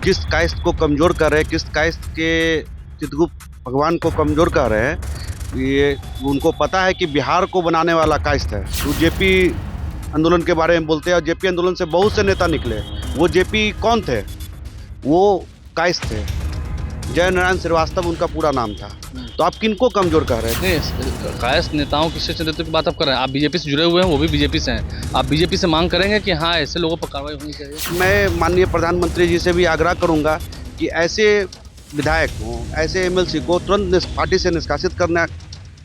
किस काइस्ट को कमज़ोर कर रहे हैं, किस काइस्ट के चित्रगुप्त भगवान को कमज़ोर कर रहे हैं, ये उनको पता है कि बिहार को बनाने वाला काइस्ट है। वो जेपी आंदोलन के बारे में बोलते हैं और जेपी आंदोलन से बहुत से नेता निकले। वो जेपी कौन थे? वो काइस्ट थे। जय नारायण श्रीवास्तव उनका पूरा नाम था। तो आप किनको कमज़ोर कर रहे हैं? नहीं, कायस्थ नेताओं की शीर्ष नेतृत्व की बात आप कर रहे हैं। आप बीजेपी से जुड़े हुए हैं, वो भी बीजेपी से हैं। आप बीजेपी से मांग करेंगे कि हाँ, ऐसे लोगों पर कार्रवाई होनी चाहिए। मैं माननीय प्रधानमंत्री जी से भी आग्रह करूंगा कि ऐसे विधायक को, ऐसे एमएलसी को तुरंत पार्टी से निष्कासित करना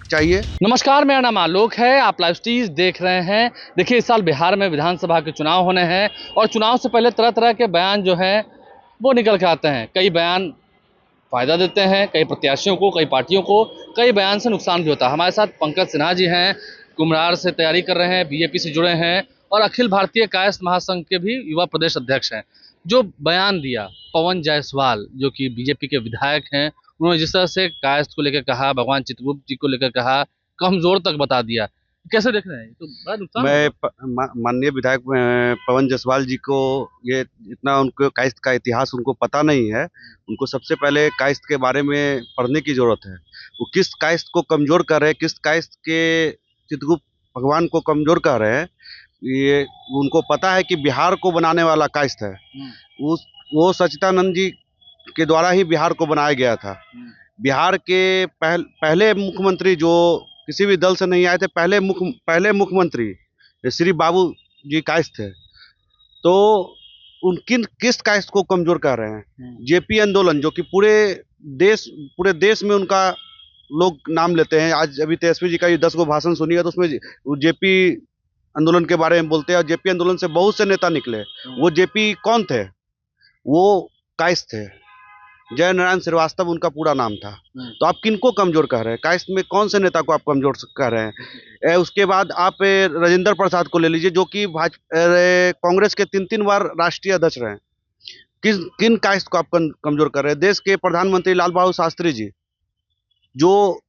चाहिए। नमस्कार, मेरा नाम आलोक है। आप लाइव स्टीज देख रहे हैं। देखिए, इस साल बिहार में विधानसभा के चुनाव होने हैं और चुनाव से पहले तरह तरह के बयान जो हैं वो निकल के आते हैं। कई बयान फायदा देते हैं, कई प्रत्याशियों को, कई पार्टियों को, कई बयान से नुकसान भी होता है। हमारे साथ पंकज सिन्हा जी हैं, कुम्हरार से तैयारी कर रहे हैं, बीजेपी से जुड़े हैं और अखिल भारतीय कायस्थ महासंघ के भी युवा प्रदेश अध्यक्ष हैं। जो बयान दिया पवन जायसवाल, जो कि बीजेपी के विधायक हैं, उन्होंने जिस तरह से कायस्थ को लेकर कहा, भगवान चित्रगुप्त जी को लेकर कहा, कमजोर तक बता दिया, कैसे देख रहे हैं? तो बड़ा नुकसान। मैं माननीय विधायक पवन जायसवाल जी को, ये इतना उनको काइस्ट का इतिहास उनको पता नहीं है। उनको सबसे पहले काइस्ट के बारे में पढ़ने की जरूरत है। वो किस काइस्ट को कमजोर कर रहे हैं, किस काइस्ट के चित्रगुप्त भगवान को कमजोर कर रहे हैं, ये उनको पता है कि बिहार को बनाने वाला काइस्ट है। वो सच्चिदानंद जी के द्वारा ही बिहार को बनाया गया था। बिहार के पहले मुख्यमंत्री जो किसी भी दल से नहीं आए थे, पहले मुख्यमंत्री श्री बाबू जी काइस्ट थे। तो किस काइस्ट को कमजोर कर रहे हैं? जेपी आंदोलन, जो कि पूरे देश में उनका लोग नाम लेते हैं। आज अभी तेजस्वी जी का 10 गो भाषण सुनिएगा तो उसमें जेपी आंदोलन के बारे में बोलते हैं और जेपी आंदोलन से बहुत से नेता निकले। वो जेपी कौन थे? वो काइस्ट थे। जय नारायण श्रीवास्तव उनका पूरा नाम था। तो आप किनको कमजोर कर रहे हैं? काइस्ट में कौन से नेता को आप कमजोर कर रहे हैं? उसके बाद आप राजेंद्र प्रसाद को ले लीजिए, जो कि कांग्रेस के 3 बार राष्ट्रीय अध्यक्ष रहे। किन काइस्ट को आप कमजोर कर रहे हैं? देश के प्रधानमंत्री लाल बहादुर शास्त्री जी, जो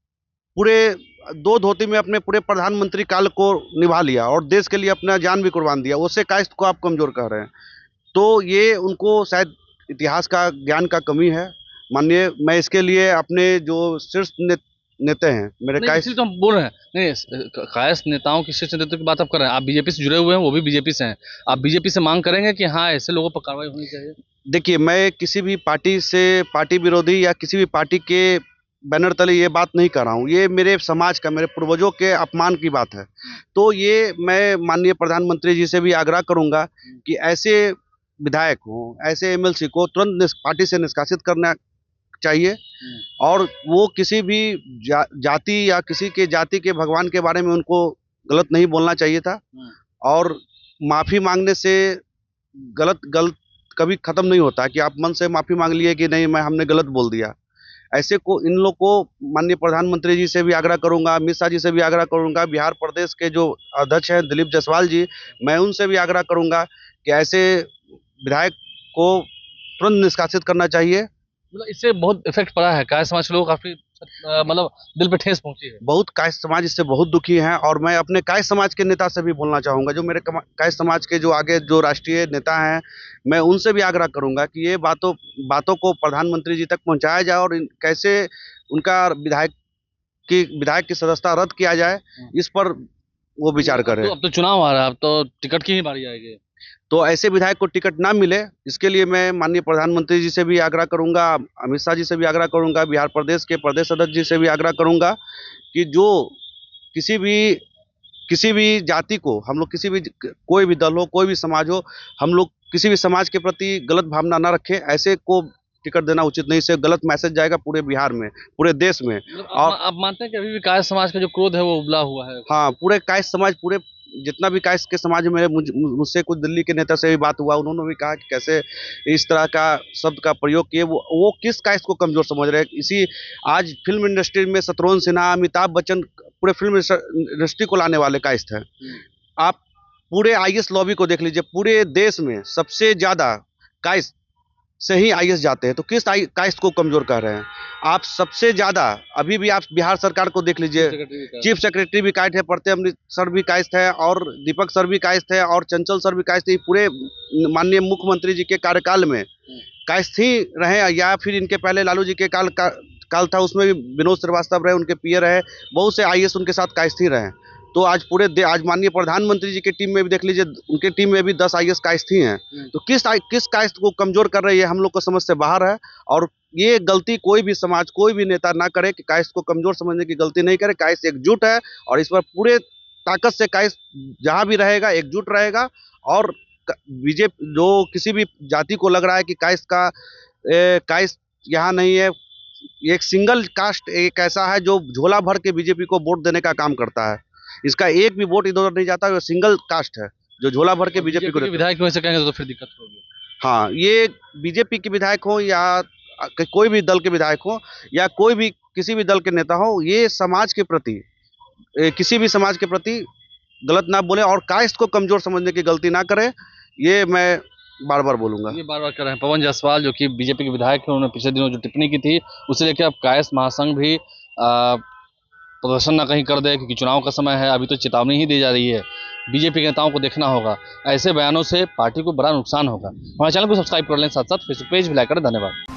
पूरे 2 धोती में अपने पूरे प्रधानमंत्री काल को निभा लिया और देश के लिए अपना जान भी कुर्बान दिया, उससे काइस्ट को आप कमजोर कर रहे हैं। तो ये उनको शायद इतिहास का ज्ञान का कमी है। माननीय, मैं इसके लिए अपने जो शीर्ष नेता हैं, मेरे काइस्ट, तो हम बोल रहे हैं नहीं, कायस्थ नेताओं की शीर्ष नेतृत्व की बात आप कर रहे हैं। आप बीजेपी से जुड़े हुए हैं, वो भी बीजेपी से हैं। आप बीजेपी से मांग करेंगे कि हाँ, ऐसे लोगों पर कार्रवाई होनी चाहिए। देखिए, मैं किसी भी पार्टी से, पार्टी विरोधी या किसी भी पार्टी के बैनर तले ये बात नहीं कर रहा हूँ। ये मेरे समाज का, मेरे पूर्वजों के अपमान की बात है। तो ये मैं माननीय प्रधानमंत्री जी से भी आग्रह करूंगा कि ऐसे विधायक हो, ऐसे एमएलसी को तुरंत पार्टी से निष्कासित करना चाहिए। और वो किसी भी जाति या किसी के जाति के भगवान के बारे में उनको गलत नहीं बोलना चाहिए था। और माफ़ी मांगने से गलत कभी ख़त्म नहीं होता कि आप मन से माफ़ी मांग लिए कि नहीं, हमने गलत बोल दिया। ऐसे को, इन लोग को माननीय प्रधानमंत्री जी से भी आग्रह करूंगा, अमित शाह जी से भी आग्रह करूंगा, बिहार प्रदेश के जो अध्यक्ष हैं दिलीप जायसवाल जी, मैं उनसे भी आग्रह करूंगा कि ऐसे विधायक को तुरंत निष्कासित करना चाहिए। मतलब इससे बहुत इफेक्ट पड़ा है, कायस्थ समाज के लोग काफी मतलब दिल पे ठेस पहुंची है। बहुत कायस्थ समाज इससे बहुत दुखी हैं और मैं अपने कायस्थ समाज के नेता से भी बोलना चाहूँगा, जो मेरे कायस्थ समाज के जो आगे जो राष्ट्रीय नेता हैं, मैं उनसे भी आग्रह करूँगा कि ये बातों को प्रधानमंत्री जी तक पहुँचाया जाए और कैसे उनका विधायक की सदस्यता रद्द किया जाए, इस पर वो विचार करें। अब तो चुनाव आ रहा है, अब तो टिकट की ही बारी आएगी। तो ऐसे विधायक को टिकट ना मिले, इसके लिए मैं माननीय प्रधानमंत्री जी से भी आग्रह करूंगा, अमित शाह जी से भी आग्रह करूंगा, बिहार प्रदेश के प्रदेश अध्यक्ष जी से भी आग्रह करूंगा कि जो किसी भी जाति को, हम लोग कोई भी दल हो, कोई भी समाज हो, हम लोग किसी भी समाज के प्रति गलत भावना ना रखें। ऐसे को टिकट देना उचित नहीं, इससे गलत मैसेज जाएगा पूरे बिहार में, पूरे देश में। और आप मानते हैं कि अभी भी कायस्थ समाज का जो क्रोध है वो उबला हुआ है? हाँ, पूरे कायस्थ समाज, पूरे जितना भी कायस्थ के समाज में, मुझसे कुछ दिल्ली के नेता से भी बात हुआ, उन्होंने भी कहा कि कैसे इस तरह का शब्द का प्रयोग किए। वो किस कायस्थ को कमजोर समझ रहे हैं? आज फिल्म इंडस्ट्री में शत्रुघ्न सिन्हा, अमिताभ बच्चन पूरे फिल्म इंडस्ट्री को लाने वाले कायस्थ हैं। आप पूरे आईएएस लॉबी को देख लीजिए, पूरे देश में सबसे ज्यादा कायस्थ से ही आईएएस जाते हैं। तो किस कायस्थ को कमजोर कर रहे हैं आप? सबसे ज्यादा अभी भी आप बिहार सरकार को देख लीजिए, चीफ सेक्रेटरी भी कायस्थ है, प्रत्यय सर भी कायस्थ है, और दीपक सर भी कायस्थ है, और चंचल सर भी कायस्थ है। पूरे माननीय मुख्यमंत्री जी के कार्यकाल में कायस्थ ही रहे, या फिर इनके पहले लालू जी के काल था, उसमें भी विनोद श्रीवास्तव रहे, उनके पीए रहे, बहुत से आईएएस उनके साथ कायस्थ ही रहे। तो आज आज माननीय प्रधानमंत्री जी की टीम में भी देख लीजिए, उनके टीम में भी 10 आईएएस कायस्थ ही हैं। तो किस कायस्थ को कमजोर कर रही है, हम लोग को समझ से बाहर है। और ये गलती कोई भी समाज, कोई भी नेता ना करे कि कायस्थ को कमजोर समझने की गलती नहीं करे। कायस्थ एकजुट है और इस पर पूरे ताकत से कायस्थ जहां भी रहेगा एकजुट रहेगा। और बीजेपी जो किसी भी जाति को लग रहा है कि कायस्थ यहाँ नहीं है, एक सिंगल कास्ट एक ऐसा है जो झोला भर के बीजेपी को वोट देने का काम करता है। इसका एक भी वोट इधर नहीं जाता, वो सिंगल कास्ट है जो झोला भर के बीजेपी को विधायक में से कहेंगे तो फिर दिक्कत होगी। हाँ, ये बीजेपी के विधायक हो या कोई भी दल के विधायक हो या कोई भी किसी भी दल के नेता हो, ये समाज के प्रति, किसी भी समाज के प्रति गलत ना बोले और कायस्थ को कमजोर समझने की गलती ना करे। ये मैं बार बार बोलूंगा। ये बार बार कर रहे हैं पवन जायसवाल, जो कि बीजेपी के विधायक हैं। उन्होंने पिछले दिनों जो टिप्पणी की थी उसे लेकर अब कायस्थ महासंघ भी प्रदर्शन ना कहीं कर दे, क्योंकि चुनाव का समय है, अभी तो चेतावनी ही दी जा रही है। बीजेपी के नेताओं को देखना होगा, ऐसे बयानों से पार्टी को बड़ा नुकसान होगा। हमारे चैनल को सब्सक्राइब कर लें, साथ साथ फेसबुक पेज भी लाइक करें। धन्यवाद।